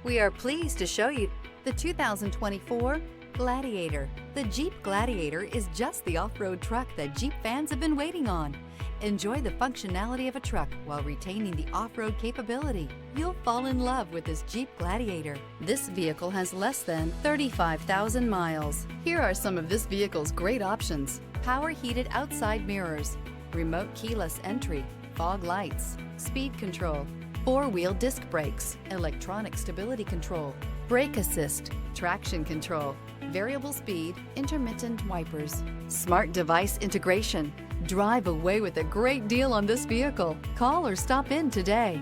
We are pleased to show you the 2024 Gladiator. The Jeep Gladiator is just the off-road truck that Jeep fans have been waiting on. Enjoy the functionality of a truck while retaining the off-road capability. You'll fall in love with this Jeep Gladiator. This vehicle has less than 35,000 miles. Here are some of this vehicle's great options: power heated outside mirrors, remote keyless entry, fog lights, speed control, four-wheel disc brakes, electronic stability control, brake assist, traction control, variable speed, intermittent wipers, smart device integration. Drive away with a great deal on this vehicle. Call or stop in today.